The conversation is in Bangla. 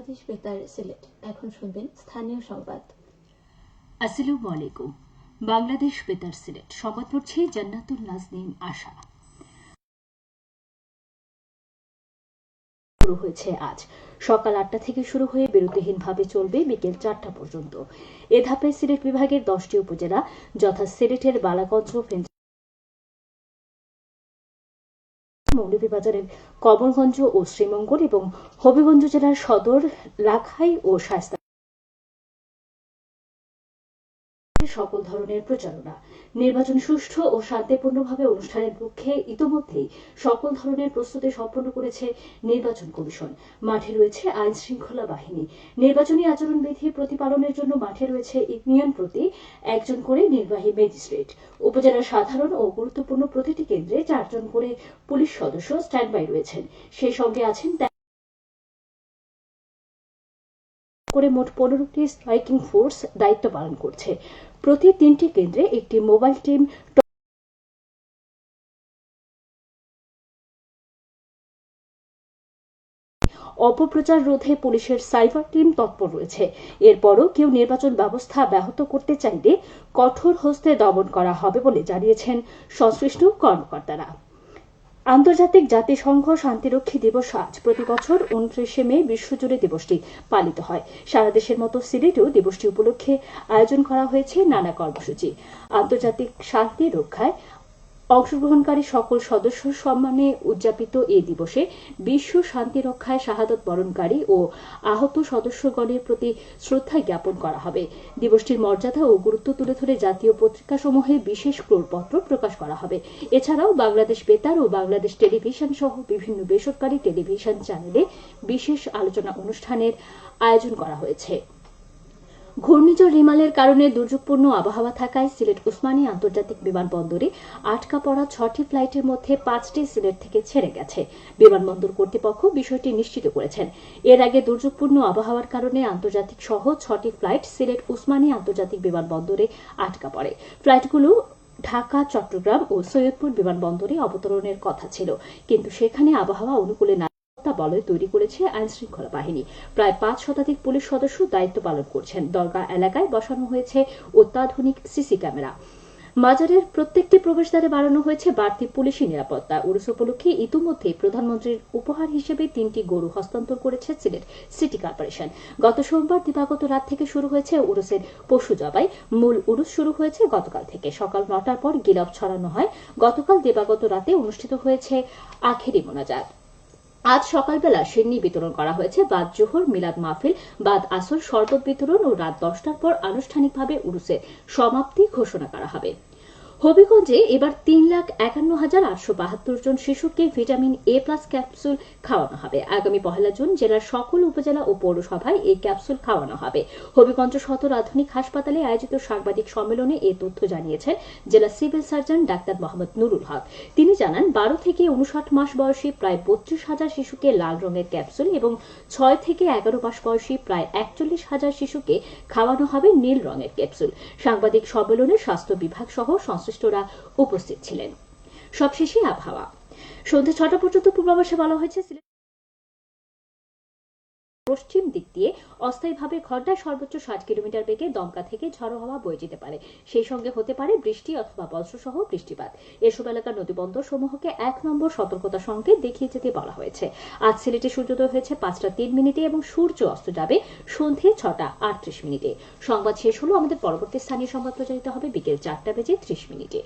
বাংলাদেশ বেতার সিলেট। এখন শুনবেন স্থানীয় সংবাদ। আসসালামু আলাইকুম। বাংলাদেশ বেতার সিলেট সংবাদ পড়ছে জান্নাতুল নাজনীন আশা। শুরু হয়েছে আজ সকাল ৮টা থেকে শুরু হয়ে বিরতিহীনভাবে চলবে বিকেল ৪টা পর্যন্ত। এ ধাপে সিলেট বিভাগের 10টি উপজেলা যথা সিলেটের বালাগঞ্জ, মৌলভীবাজারের কমলগঞ্জ ও শ্রীমঙ্গল এবং হবিগঞ্জ জেলার সদর, লাখাই ও শায়েস্তা সকল ধরনের প্রচারণা, নির্বাচন সুষ্ঠু ও শান্তিপূর্ণভাবে অনুষ্ঠানের লক্ষ্যে ইতোমধ্যেই সকল ধরনের প্রস্তুতি সম্পন্ন করেছে নির্বাচন কমিশন। মাঠে রয়েছে আইন শৃঙ্খলা বাহিনী। নির্বাচনী আচরণবিধি প্রতিপালনের জন্য মাঠে রয়েছে ইউনিয়ন প্রতি একজন করে নির্বাহী ম্যাজিস্ট্রেট। উপজেলার সাধারণ ও গুরুত্বপূর্ণ প্রতিটি কেন্দ্রে 4 জন করে পুলিশ সদস্য স্ট্যান্ড বাই রয়েছেন। সেই সঙ্গে আছেন করে মোট 15টি স্ট্রাইকিং ফোর্স দায়িত্ব পালন করছে। প্রতি 3টি কেন্দ্রে একটি মোবাইল টিম অপপ্রচার রোধে পুলিশের সাইবার টিম তৎপর রয়েছে। এরপরও কেউ নির্বাচন ব্যবস্থা ব্যাহত করতে চাইলে কঠোর হস্তে দমন করা হবে বলে জানিয়েছেন সংশ্লিষ্ট কর্মকর্তারা। আন্তর্জাতিক জাতিসংঘ শান্তিরক্ষী দিবস আজ। প্রতি বছর 29শে মে বিশ্বজুড়ে দিবসটি পালিত হয়। সারা দেশের মতো সিলেটেও দিবসটি উপলক্ষে আয়োজন করা হয়েছে নানা কর্মসূচি। আন্তর্জাতিক শান্তি রক্ষায় অংশগ্রহণকারী সকল সদস্য সম্মানে উদযাপিত এই দিবসে বিশ্ব শান্তি রক্ষায় শাহাদত বরণকারী ও আহত সদস্যগণের প্রতি শ্রদ্ধা জ্ঞাপন করা হবে। দিবসটির মর্যাদা ও গুরুত্ব তুলে ধরে জাতীয় পত্রিকাসমূহে বিশেষ ক্রোড়পত্র প্রকাশ করা হবে। এছাড়াও বাংলাদেশ বেতার ও বাংলাদেশ টেলিভিশন সহ বিভিন্ন বেসরকারি টেলিভিশন চ্যানেলে বিশেষ আলোচনা অনুষ্ঠানের আয়োজন করা হয়েছে। ঘূর্ণিঝড় রিমালের কারণে দুর্যোগপূর্ণ আবহাওয়া থাকায় সিলেট ওসমানী আন্তর্জাতিক বিমানবন্দরে আটকা পড়া 6টি ফ্লাইটের মধ্যে 5টি সিলেট থেকে ছেড়ে গেছে। বিমানবন্দর কর্তৃপক্ষ বিষয়টি নিশ্চিত করেছেন। এর আগে দুর্যোগপূর্ণ আবহাওয়ার কারণে আন্তর্জাতিক সহ 6টি ফ্লাইট সিলেট ওসমানী আন্তর্জাতিক বিমানবন্দরে আটকা পড়ে। ফ্লাইটগুলো ঢাকা, চট্টগ্রাম ও সৈয়দপুর বিমানবন্দরে অবতরণের কথা ছিল, কিন্তু সেখানে আবহাওয়া অনুকূলে না বলয় তৈরি করেছে আইন শৃঙ্খলা বাহিনী। প্রায় 5 শতাধিক পুলিশ সদস্য দায়িত্ব পালন করছেন। দরগা এলাকায় বসানো হয়েছে অত্যাধুনিক সিসি ক্যামেরা। মাজারের প্রত্যেকটি প্রবেশদ্বারে বাড়ানো হয়েছে বাড়তি পুলিশি নিরাপত্তা। উরুস উপলক্ষে ইতিমধ্যেই প্রধানমন্ত্রীর উপহার হিসেবে 3টি গরু হস্তান্তর করেছে সিলেট সিটি কর্পোরেশন। গত সোমবার দিবাগত রাত থেকে শুরু হয়েছে উরুসের পশু জবাই। মূল উরুস শুরু হয়েছে গতকাল থেকে। সকাল 9টার পর গিলাপ ছড়ানো হয়। গতকাল দিবাগত রাতে অনুষ্ঠিত হয়েছে আখেরি মোনাজাত। আজ সকালবেলা সিন্নি বিতরণ করা হয়েছে। বাদ জোহর, মিলাদ মাহফিল, বাদ আসর শরবত বিতরণ ও রাত 10টার পর আনুষ্ঠানিকভাবে উরুসের সমাপ্তি ঘোষণা করা হবে। হবিগঞ্জে এবার 3,51,872 জন শিশুকে ভিটামিন A+ ক্যাপসুল খাওয়ানো হবে। আগামী 1 জুন জেলার সকল উপজেলা ও পৌরসভায় এই ক্যাপসুল খাওয়ানো হবে। হবিগঞ্জ সদর আধুনিক হাসপাতালে আয়োজিত সাংবাদিক সম্মেলনে এ তথ্য জানিয়েছেন জেলা civil surgeon doctor Mohammad Nurul Haque. তিনি জানান, 12 থেকে 59 মাস বয়সী প্রায় 32,000 শিশুকে লাল রঙের ক্যাপসুল এবং 6 থেকে 11 মাস বয়সী প্রায় 41,000 শিশুকে খাওয়ানো হবে নীল রঙের ক্যাপসুল। সাংবাদিক সম্মেলনে স্বাস্থ্য বিভাগ সহ সংশ্লিষ্টরা উপস্থিত ছিলেন। সবশেষে আবহাওয়া। সন্ধ্যা 6টা পর্যন্ত পূর্বাভাসে বলা হয়েছে সিলেট পশ্চিম দিক দিয়ে অস্থায়ীভাবে ঘন্টায় সর্বোচ্চ 60 কিলোমিটার বেগে দমকা থেকে ঝড়ো হাওয়া বয়ে যেতে পারে। সেই সঙ্গে হতে পারে বৃষ্টি অথবা বজ্রসহ বৃষ্টিপাত। এসব এলাকার নদীবন্দর সমূহকে 1 নম্বর সতর্কতা সংকেত দেখিয়ে যেতে বলা হয়েছে। আজ সিলেটে সূর্যোদয় হয়েছে 5টা 3 মিনিটে এবং সূর্য অস্ত যাবে সন্ধ্যে 6টা 38 মিনিটে। সংবাদ শেষ হলো। আমাদের পরবর্তী স্থানীয় সংবাদ প্রচারিত হবে বিকেল 4টা বেজে 30 মিনিটে।